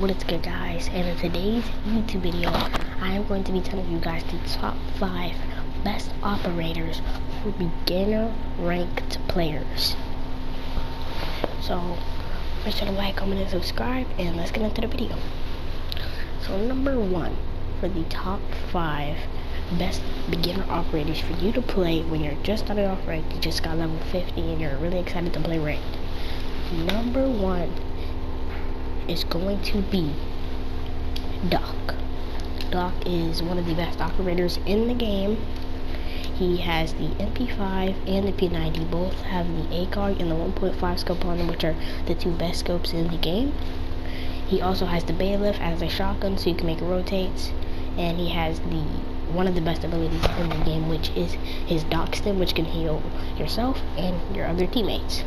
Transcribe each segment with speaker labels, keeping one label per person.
Speaker 1: What is good, guys? And in today's YouTube video, I am going to be telling you guys the top 5 best operators for beginner ranked players. So make sure to like, comment, and subscribe, and let's get into the video. So number 1 for the top 5 best beginner operators for you to play when you're just starting off ranked. You just got level 50 and you're really excited to play ranked. Number 1 is going to be Doc. Doc is one of the best operators in the game. He has the MP5 and the P90. Both have the ACOG and the 1.5 scope on them, which are the 2 best scopes in the game. He also has the bailiff as a shotgun, so you can make rotates. And he has one of the best abilities in the game, which is his Doc stim, which can heal yourself and your other teammates.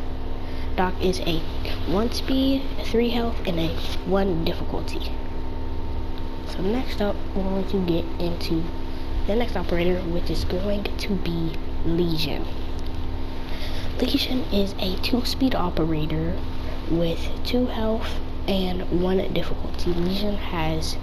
Speaker 1: Doc is a 1 speed, 3 health, and a 1 difficulty. So next up, we're going to get into the next operator, which is going to be Legion. Legion is a 2 speed operator with 2 health and 1 difficulty. Legion has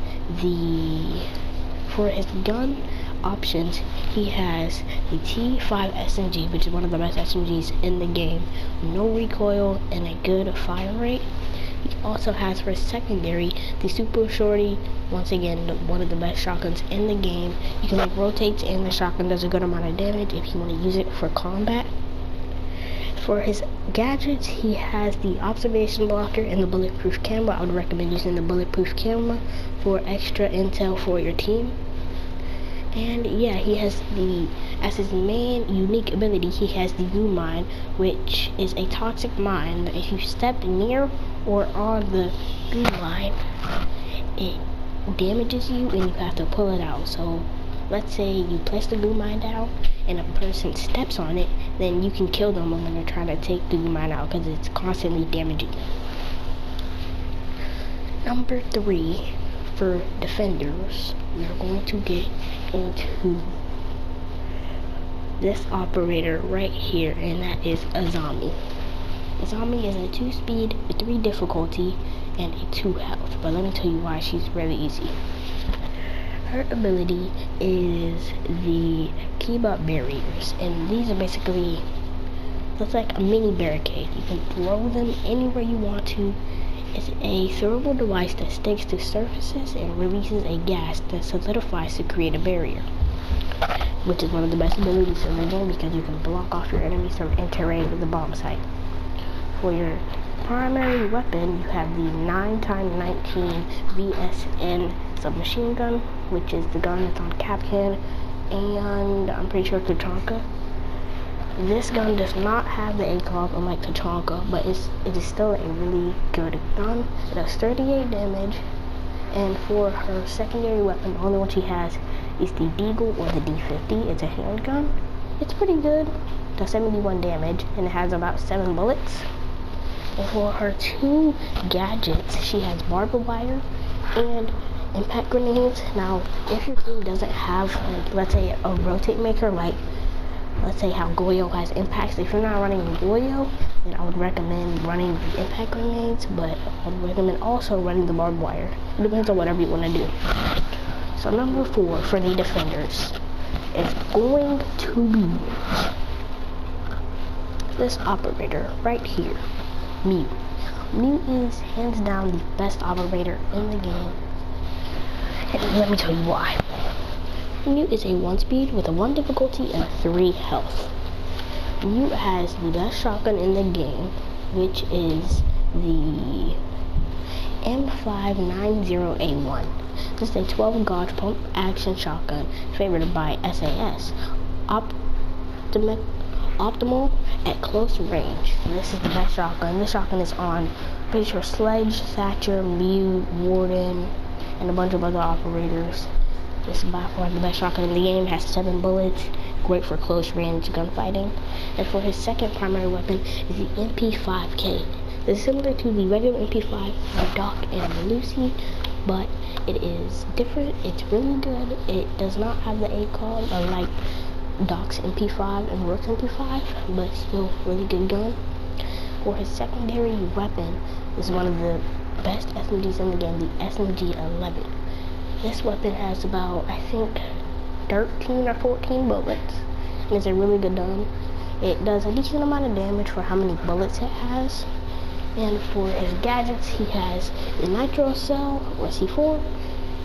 Speaker 1: for his gun options, he has the T5 SMG, which is one of the best SMGs in the game, no recoil and a good fire rate. He also has for secondary the Super Shorty, once again one of the best shotguns in the game. You can make rotates and the shotgun does a good amount of damage if you want to use it for combat. For his gadgets, he has the observation blocker and the bulletproof camera. I would recommend using the bulletproof camera for extra intel for your team. And yeah, he has as his main unique ability, he has the goo mine, which is a toxic mine that if you step near or on the goo line, it damages you and you have to pull it out. So let's say you place the goo mine down and a person steps on it, then you can kill them when they're trying to take the goo mine out because it's constantly damaging them. Number 3 for defenders, we're going to get into this operator right here, and that is Azami. Azami is a 2 speed, a 3 difficulty, and a 2 health. But let me tell you why she's really easy. Her ability is the keyboard barriers, and these are basically, it's like a mini barricade. You can throw them anywhere you want to. It's a throwable device that sticks to surfaces and releases a gas that solidifies to create a barrier, which is one of the best abilities in the game because you can block off your enemies from entering the bomb site. For your primary weapon, you have the 9x19 VSN submachine gun, which is the gun that's on Capcan and I'm pretty sure Tachanka. This gun does not have the ACOG unlike Tachanka, but it is still a really good gun. It does 38 damage, and for her secondary weapon, the only one she has is the Deagle or the D50. It's a handgun. It's pretty good. It does 71 damage, and it has about 7 bullets. And for her 2 gadgets, she has barbed wire and impact grenades. Now, if your team doesn't have, like, let's say a rotate maker, like let's say how Goyo has impacts, if you're not running Goyo, then I would recommend running the impact grenades, but I would recommend also running the barbed wire. It depends on whatever you want to do. So number 4 for the defenders is going to be this operator right here, Mew. Mew is hands down the best operator in the game, and let me tell you why. Mew is a 1 speed with a 1 difficulty and a 3 health. Mew has the best shotgun in the game, which is the M590A1. This is a 12 gauge pump action shotgun favored by SAS. Optimal at close range. And this is the best shotgun. This shotgun is on, pretty sure, Sledge, Thatcher, Mew, Warden, and a bunch of other operators. This is by far the best shotgun in the game. Has 7 bullets, great for close range gunfighting. And for his second primary weapon is the MP5K. This is similar to the regular MP5 for Doc and Lucy, but it is different. It's really good. It does not have the ACOG unlike Doc's MP5 and Rook's MP5, but still really good gun. For his secondary weapon is one of the best SMGs in the game, the SMG-11. This weapon has about, I think, 13 or 14 bullets, and it's a really good gun. It does a decent amount of damage for how many bullets it has. And for his gadgets, he has the nitro cell, or C4,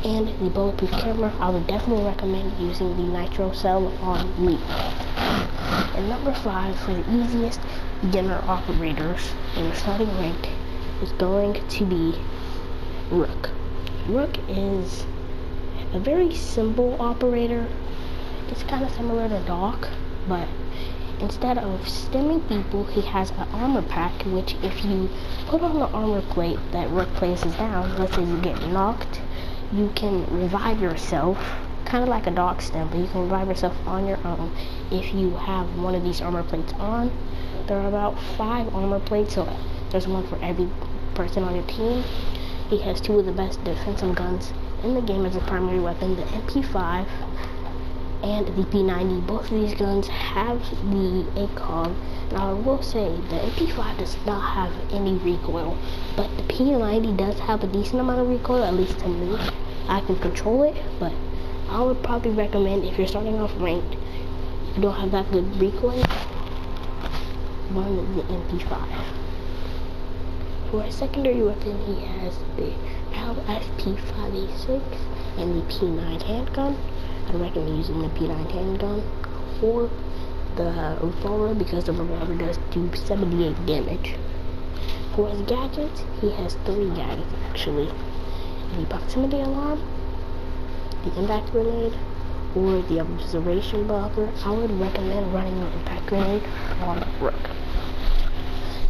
Speaker 1: and the bulletproof camera. I would definitely recommend using the nitro cell on me. And number 5, for the easiest beginner operators when you're starting ranked, is going to be Rook. Rook is a very simple operator. It's kind of similar to Doc, but instead of stimming people, he has an armor pack, which if you put on the armor plate that Rook places down, let's say you get knocked, you can revive yourself, kind of like a Doc stim, but you can revive yourself on your own if you have one of these armor plates on. There are about 5 armor plates, so there's one for every person on your team. He has 2 of the best defensive guns in the game as a primary weapon, the MP5 and the P90. Both of these guns have the ACOG, and I will say the MP5 does not have any recoil, but the P90 does have a decent amount of recoil, at least to me. I can control it, but I would probably recommend, if you're starting off ranked, you don't have that good recoil, run the MP5. For a secondary weapon, he has the LSP-586 and the P9 handgun. I'd recommend using the P9 handgun for the revolver because the revolver does do 78 damage. For his gadgets, he has 3 gadgets actually. The proximity alarm, the impact grenade, or the observation blocker. I would recommend running the impact grenade on Rook.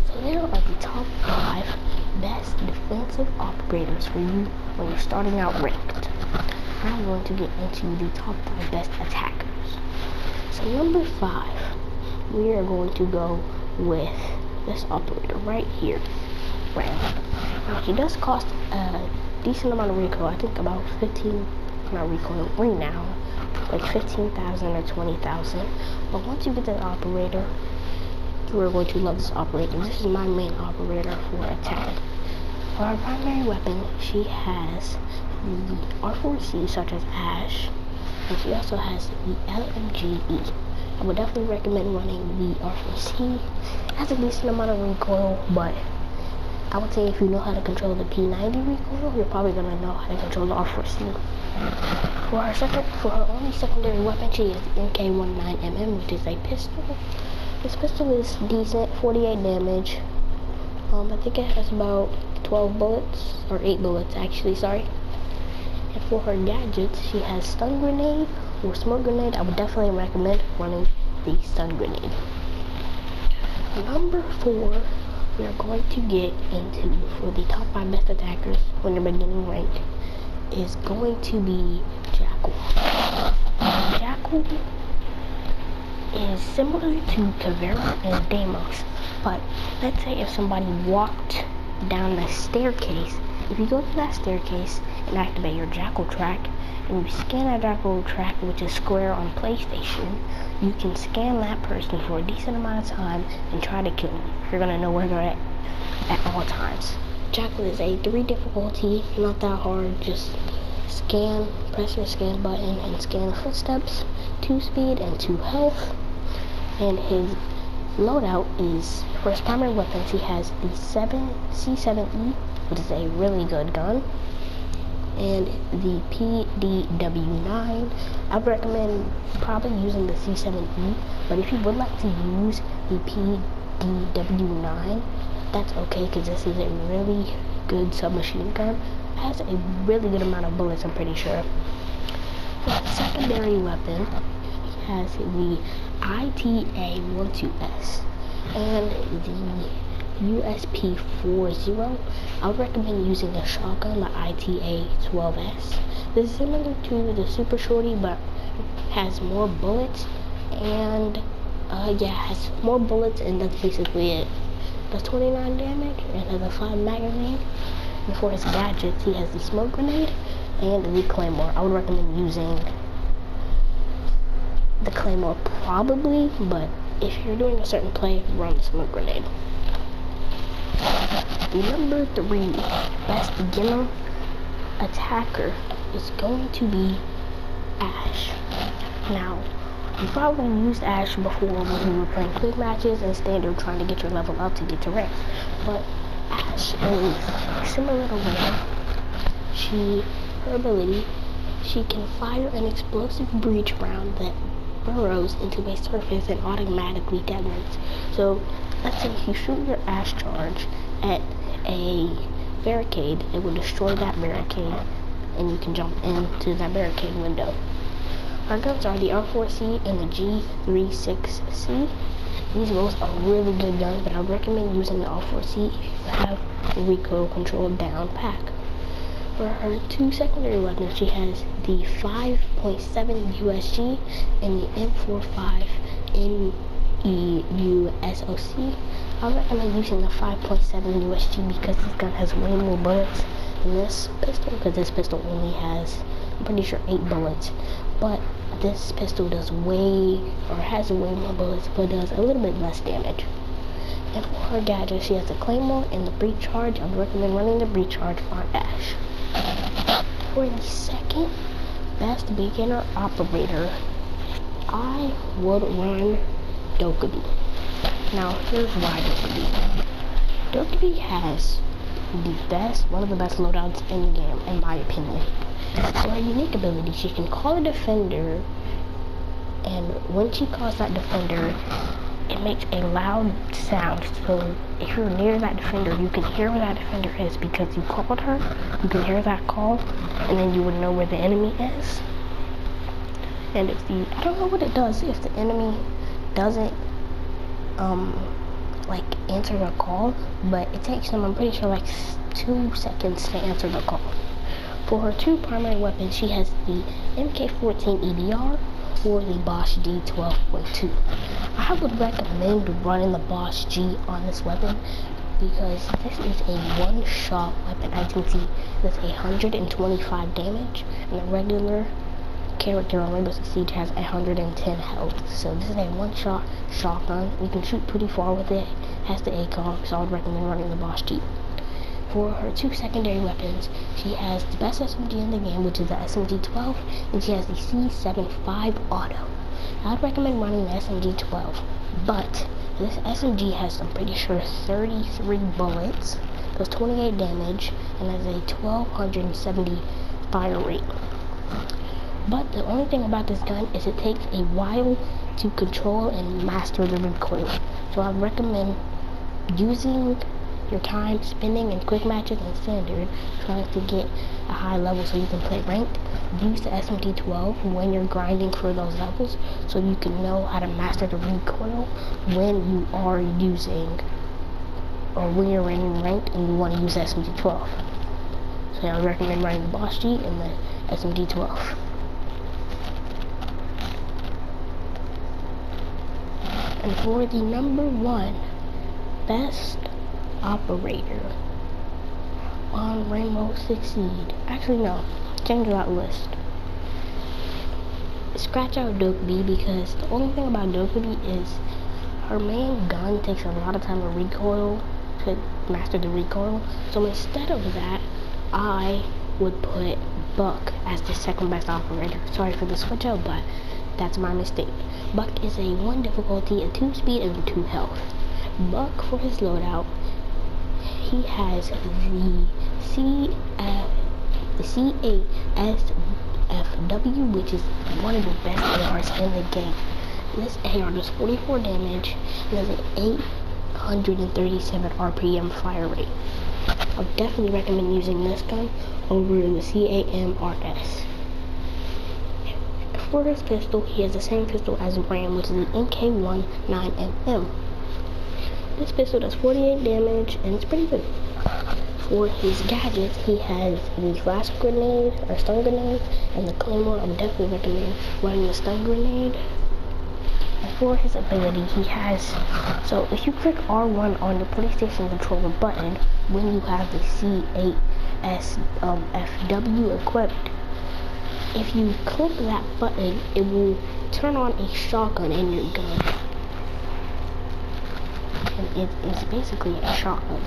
Speaker 1: So there are the top 5 best defensive operators for you when you're starting out ranked. Now I'm going to get into the top 5 best attackers. So number 5, we are going to go with this operator right here, Ram. Now she does cost a decent amount of recoil, I think about 15, not recoil, renown, like 15,000 or 20,000. But once you get that operator, you are going to love this operator. This is my main operator for attack. For our primary weapon, she has the R4C, such as Ash, and she also has the LMGE. I would definitely recommend running the R4C. It has a decent amount of recoil, but I would say if you know how to control the P90 recoil, you're probably going to know how to control the R4C. For her only secondary weapon, she has the MK19mm, which is a pistol. This pistol is decent, 48 damage. I think it has about 12 bullets, or 8 bullets actually, sorry. And for her gadgets, she has stun grenade or smoke grenade. I would definitely recommend running the stun grenade. Number 4, we are going to get into, for the top 5 best attackers when you're beginning rank, is going to be Jackal. Jackal is similar to Caveira and Deimos, but let's say if somebody walked down the staircase, if you go to that staircase and activate your Jackal track, and you scan that Jackal track, which is square on PlayStation, you can scan that person for a decent amount of time and try to kill them. You're gonna know where they're at all times. Jackal is a 3 difficulty, not that hard, just scan, press your scan button and scan the footsteps, 2 speed and 2 health. And his loadout is, for his primary weapons, he has the C7E, which is a really good gun, and the PDW9. I would recommend probably using the C7E, but if you would like to use the PDW9, that's okay, because this is a really good submachine gun. It has a really good amount of bullets, I'm pretty sure. For the secondary weapon, he has the ITA-12S and the USP-40. I would recommend using the shotgun, the ITA-12S. This is similar to the Super Shorty, but has more bullets, and has more bullets, and that's basically it. Does 29 damage and has a 5 magazine. And for his gadgets, he has the smoke grenade and the claymore. I would recommend using the claymore probably, but if you're doing a certain play, run the smoke grenade. the number 3 best beginner attacker is going to be Ash. Now, you probably used Ash before when you were playing quick matches and standard trying to get your level up to get to rank. But Ash is similar to Ram. Her ability, she can fire an explosive breach round that burrows into a surface and automatically detonates. So, let's say you shoot your Ash charge at a barricade, it will destroy that barricade, and you can jump into that barricade window. Our guns are the R4C and the G36C. These both are really good guns, but I recommend using the R4C if you have the recoil control down pack. For her 2 secondary weapons, she has the 5.7 USG and the M45 NEUSOC. I recommend using the 5.7 USG because this gun has way more bullets than this pistol, because this pistol only has, I'm pretty sure, 8 bullets. But this pistol has way more bullets, but does a little bit less damage. And for her gadget, she has the Claymore and the Breach Charge. I would recommend running the Breach Charge on Ash. For the second best beginner operator, I would run Dokkaebi. Now, here's why Dokkaebi. Dokkaebi has one of the best loadouts in the game, in my opinion. For her unique ability, she can call a defender, and when she calls that defender, it makes a loud sound. So if you're near that defender, you can hear where that defender is because you called her. You can hear that call, and then you would know where the enemy is. And I don't know what it does if the enemy doesn't answer the call, but it takes them, I'm pretty sure, like 2 seconds to answer the call. For her 2 primary weapons, she has the MK14 EDR or the Bosch G12.2. I would recommend running the Bosch G on this weapon because this is a one-shot weapon. As you can see, there's 125 damage, and the regular character on Rainbow Six Siege has 110 health. So this is a one-shot shotgun. You can shoot pretty far with it. Has the ACOG, so I would recommend running the Bosch G. For her 2 secondary weapons, she has the best SMG in the game, which is the SMG-12, and she has the C75 Auto. I'd recommend running the SMG-12, but this SMG has, I'm pretty sure, 33 bullets, does 28 damage, and has a 1270 fire rate. But the only thing about this gun is it takes a while to control and master the recoil. So I recommend using your time spending in quick matches and standard, trying to get a high level so you can play ranked. Use the SMG-12 when you're grinding for those levels, so you can know how to master the recoil when you are using, or when you're running ranked and you want to use the SMG-12. So I recommend running the Bosch G and the SMG-12. And for the number 1 best operator on Rainbow Six Siege, actually no, change that list. Scratch out Dokkaebi, because the only thing about Dokkaebi is her main gun takes a lot of time to recoil, to master the recoil. So instead of that, I would put Buck as the second best operator. Sorry for the switch out, but that's my mistake. Buck is a 1 difficulty, a 2 speed, and a 2 health. Buck, for his loadout, he has the C8SFW, which is one of the best ARs in the game. This AR does 44 damage and has an 837 RPM fire rate. I would definitely recommend using this gun over the CAMRS. For his pistol, he has the same pistol as Ram, which is the MK19MM. This pistol does 48 damage, and it's pretty good. For his gadgets, he has the flash grenade, or stun grenade, and the Claymore. I would definitely recommend running the stun grenade. And for his ability, he has, so if you click R1 on your PlayStation controller button, when you have the C8SFW equipped, if you click that button, it will turn on a shotgun in your gun. And it's basically a shotgun.